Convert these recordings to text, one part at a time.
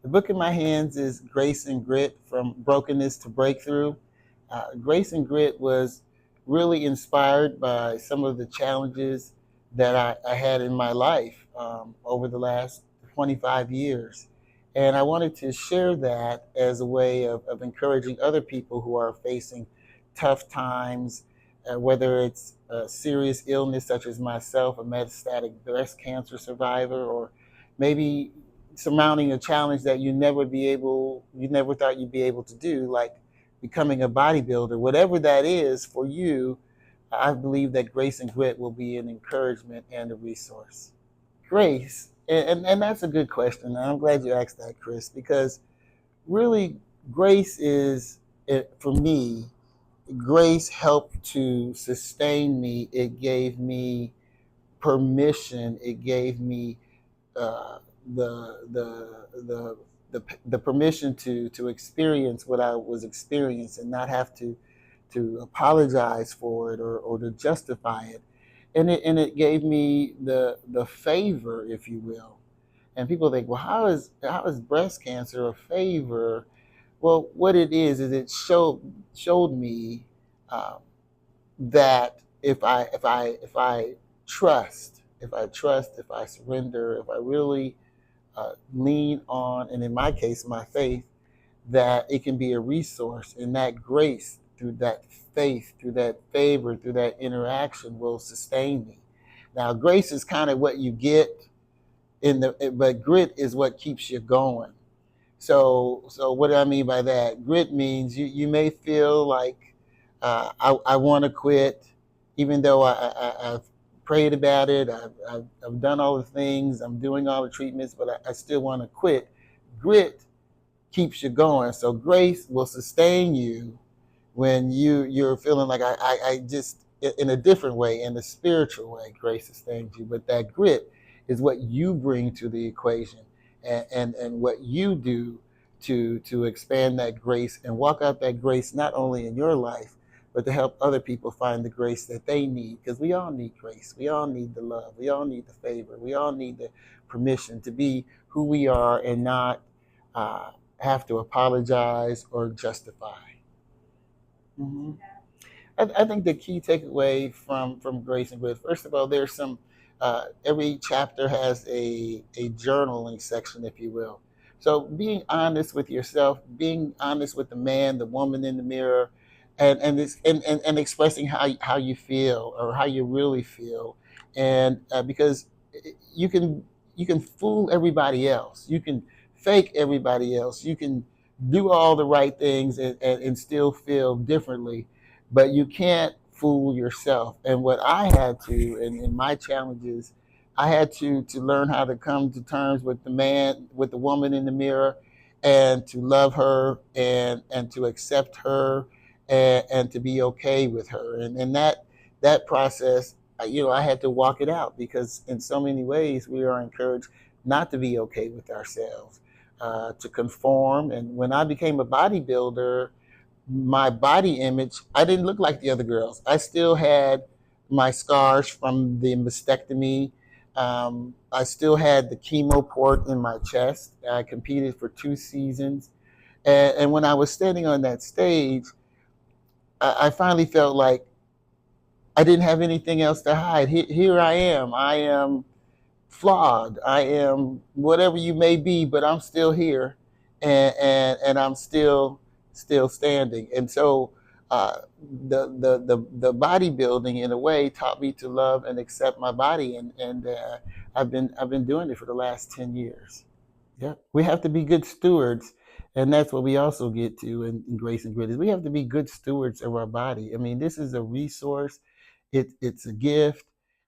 The book in my hands is Grace and Grit: From Brokenness to Breakthrough. Grace and Grit was really inspired by some of the challenges that I had in my life over the last 25 years. And I wanted to share that as a way of encouraging other people who are facing tough times, whether it's a serious illness such as myself, a metastatic breast cancer survivor, or maybe surmounting a challenge that you never thought you'd be able to do, like becoming a bodybuilder. Whatever that is for you, I believe that Grace and Grit will be an encouragement and a resource. Grace, and that's a good question. And I'm glad you asked that, Chris, because really, grace is, for me, grace helped to sustain me. It gave me permission. It gave me uh, the permission to experience what I was experiencing and not have to apologize for it or to justify it. And it gave me the favor, if you will. And people think, well, how is breast cancer a favor? Well, what it is it showed me um, that if I trust, if I surrender, if I really lean on, and in my case, my faith, that it can be a resource, and that grace through that faith, through that favor, through that interaction will sustain me. Now, grace is kind of what you get but grit is what keeps you going. So what do I mean by that? Grit means you may feel like I want to quit, even though I've prayed about it, I've done all the things, I'm doing all the treatments, but I still want to quit. Grit keeps you going. So grace will sustain you when you're feeling like I just, in a different way, in a spiritual way, grace sustains you. But that grit is what you bring to the equation, and what you do to expand that grace and walk out that grace, not only in your life, but to help other people find the grace that they need. Because we all need grace. We all need the love. We all need the favor. We all need the permission to be who we are and not have to apologize or justify. Mhm. I think the key takeaway from Grace and Grit, first of all, there's some, every chapter has a journaling section, if you will. So being honest with yourself, being honest with the man, the woman in the mirror, and expressing how you feel or how you really feel. And because you can you can fool everybody else. You can fake everybody else. You can do all the right things and still feel differently, but you can't fool yourself. And what I had to, in my challenges, I had to learn how to come to terms with the man, with the woman in the mirror, and to love her and to accept her and to be okay with her. And that process, I had to walk it out, because in so many ways we are encouraged not to be okay with ourselves, to conform. And when I became a bodybuilder, my body image, I didn't look like the other girls. I still had my scars from the mastectomy. I still had the chemo port in my chest. I competed for 2 seasons. And when I was standing on that stage, I finally felt like I didn't have anything else to hide. Here I am. I am flawed. I am whatever you may be, but I'm still here, and I'm still standing. And so the bodybuilding, in a way, taught me to love and accept my body, and I've been doing it for the last 10 years. Yeah, we have to be good stewards, and that's what we also get to in Grace and Grit, is we have to be good stewards of our body. I mean, this is a resource, it's a gift,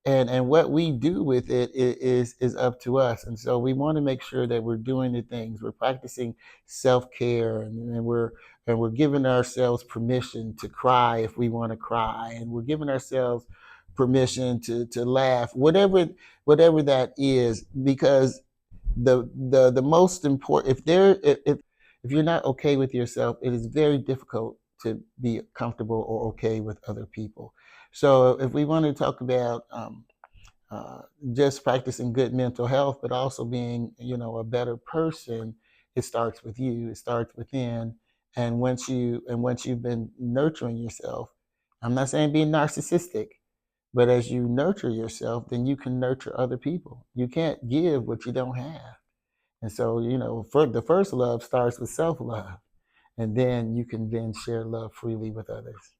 and what we do with it is up to us. And so we want to make sure that we're doing the things, we're practicing self care, and we're giving ourselves permission to cry if we want to cry, and we're giving ourselves permission to laugh, whatever that is, because the most important, if you're not okay with yourself, it is very difficult to be comfortable or okay with other people. So if we want to talk about uh, just practicing good mental health, but also being, a better person, It starts with you. It starts within. And once you've been nurturing yourself, I'm not saying being narcissistic, but as you nurture yourself, then you can nurture other people. You can't give what you don't have. And so, for the first love starts with self love, and then you can then share love freely with others.